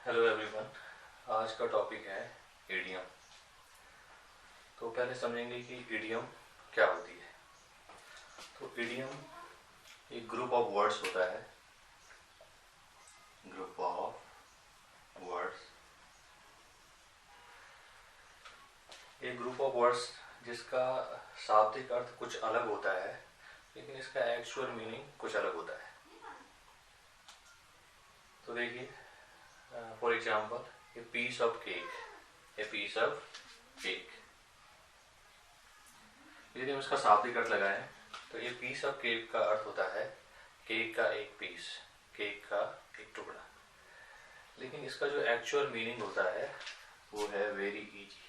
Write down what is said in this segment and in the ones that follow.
Hello everyone. आज का topic है इडियम। तो पहले समझेंगे कि इडियम क्या होती है। तो इडियम एक ग्रुप ऑफ वर्ड्स होता है। ग्रुप ऑफ वर्ड्स, एक ग्रुप ऑफ वर्ड्स जिसका शाब्दिक अर्थ कुछ अलग होता है, लेकिन इसका एक्चुअल मीनिंग कुछ अलग होता है। तो देखिए, for example, a piece of cake. A piece of cake, यदि हम इसका शाब्दिक अर्थ लगाएं तो ये पीस ऑफ केक का अर्थ होता है केक का एक पीस, केक का एक टुकड़ा। लेकिन इसका जो एक्चुअल मीनिंग होता है वो है वेरी इजी,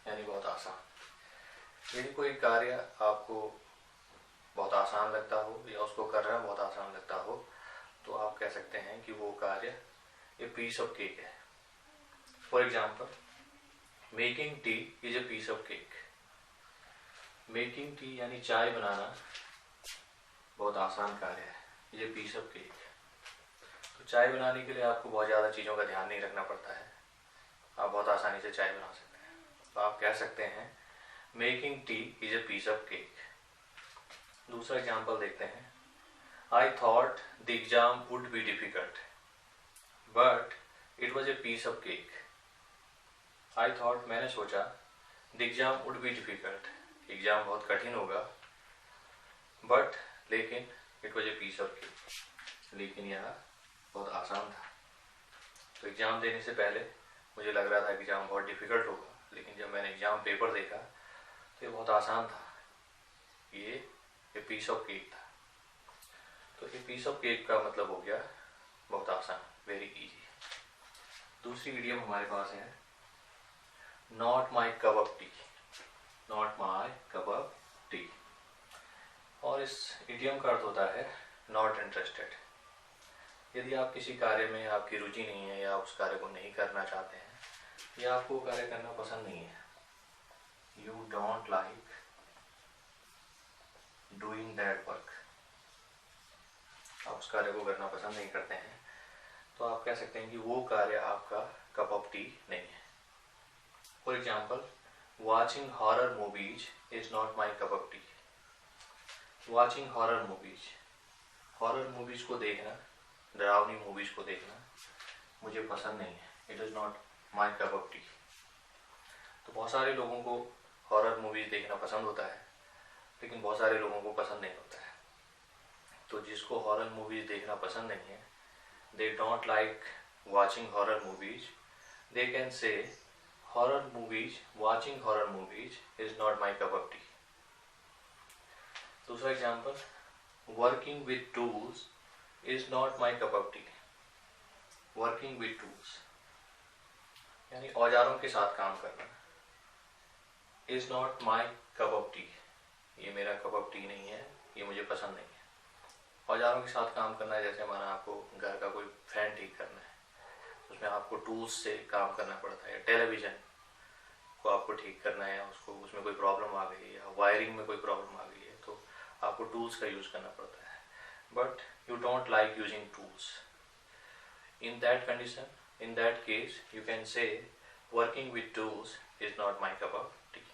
यानी बहुत आसान। यदि कोई कार्य आपको बहुत आसान लगता हो या उसको करना बहुत आसान लगता हो, तो आप कह सकते हैं कि वो कार्य ए पीस ऑफ केक है। For example, making tea is a piece of cake. Making tea यानी चाय बनाना बहुत आसान कार्य है, ये पीस ऑफ केक। तो चाय बनाने के लिए आपको बहुत ज़्यादा चीज़ों का ध्यान नहीं रखना पड़ता है, आप बहुत आसानी से चाय बना सकते हैं। तो आप कह सकते हैं making tea is a piece of cake. दूसरा एग्जाम्पल देखते हैं। I thought the exam would be difficult but it was a piece of cake. I thought, मैंने सोचा, the exam would be difficult, exam बहुत कठिन होगा, बट लेकिन it was a piece of cake, लेकिन यह बहुत आसान था। तो एग्ज़ाम देने से पहले मुझे लग रहा था कि एग्ज़ाम बहुत डिफ़िकल्ट होगा, लेकिन जब मैंने एग्ज़ाम पेपर देखा तो ये बहुत आसान था, ये पीस ऑफ केक था। तो ये पीस ऑफ केक का मतलब हो गया बहुत आसान, वेरी इजी। दूसरी इडियम हमारे पास है not my cup of T. Not my cup of T, और इस इडियम का अर्थ होता है नॉट इंटरेस्टेड। यदि आप किसी कार्य में आपकी रुचि नहीं है या उस कार्य को नहीं करना चाहते हैं या आपको कार्य करना पसंद नहीं है, you don't like doing that work, आप उस कार्य को करना पसंद नहीं करते हैं, तो आप कह सकते हैं कि वो कार्य आपका कप ऑफ टी नहीं है। For example, watching horror movies is not my cup of T. Watching horror movies, horror movies को देखना, डरावनी मूवीज को देखना मुझे पसंद नहीं है, it is not my cup of T. तो बहुत सारे लोगों को हॉरर मूवीज देखना पसंद होता है, लेकिन बहुत सारे लोगों को पसंद नहीं होता है। तो जिसको हॉरर मूवीज देखना पसंद नहीं है, they don't like watching horror movies, they can say horror movies, watching horror movies is not my cup of tea. दूसरा example, working with tools is not my cup of tea. Working with tools यानी औजारों के साथ काम करना, is not my cup of tea, ये मेरा cup of T नहीं है, ये मुझे पसंद नहीं है। औजारों के साथ काम करना, जैसे माना आपको घर का कोई फैन ठीक करना है, उसमें आपको टूल्स से काम करना पड़ता है। टेलीविज़न को आपको ठीक करना है, उसको उसमें कोई प्रॉब्लम आ गई है या वायरिंग में कोई प्रॉब्लम आ गई है, तो आपको टूल्स का यूज़ करना पड़ता है, but you don't like using tools. In that condition, in that case, you can say working with tools is not my cup of tea.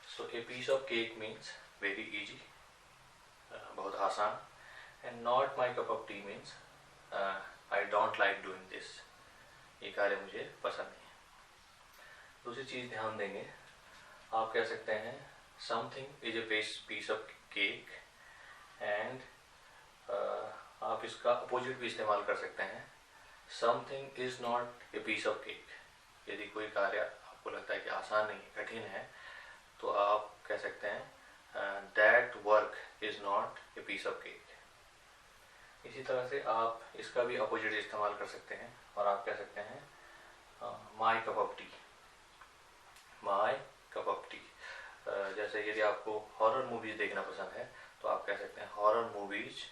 So a piece of cake means very easy, बहुत आसान, and not my cup of tea means I don't like doing this, ये कार्य मुझे पसंद नहीं है। दूसरी चीज़ ध्यान देंगे, आप कह सकते हैं something is a piece of cake, and आप इसका अपोजिट भी इस्तेमाल कर सकते हैं, something is not a piece of cake. यदि कोई कार्य आपको लगता है कि आसान नहीं, कठिन है, तो आप कह सकते हैं that work is not a piece of cake. इसी तरह से आप इसका भी अपोजिट इस्तेमाल कर सकते हैं और आप कह सकते हैं माई cup of T. My cup of T, जैसे यदि आपको हॉरर मूवीज देखना पसंद है, तो आप कह सकते हैं horror movies,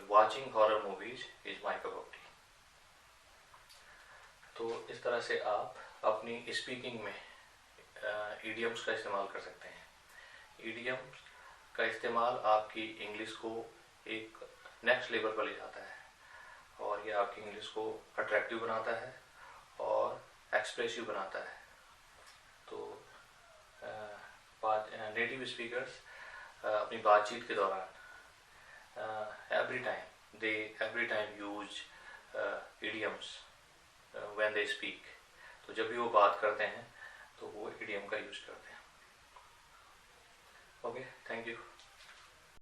watching horror movies is my cup of T. तो इस तरह से आप अपनी स्पीकिंग में इडियम्स का इस्तेमाल कर सकते हैं। इडियम्स का इस्तेमाल आपकी इंग्लिश को एक नेक्स्ट लेवल पर ले जाता है और ये आपकी इंग्लिश को अट्रैक्टिव बनाता है और एक्सप्रेसिव बनाता है। तो नेटिव स्पीकर्स अपनी बातचीत के दौरान every time use idioms when they speak। तो जब भी वो बात करते हैं तो वो इडियम का यूज करते हैं। Okay, thank you.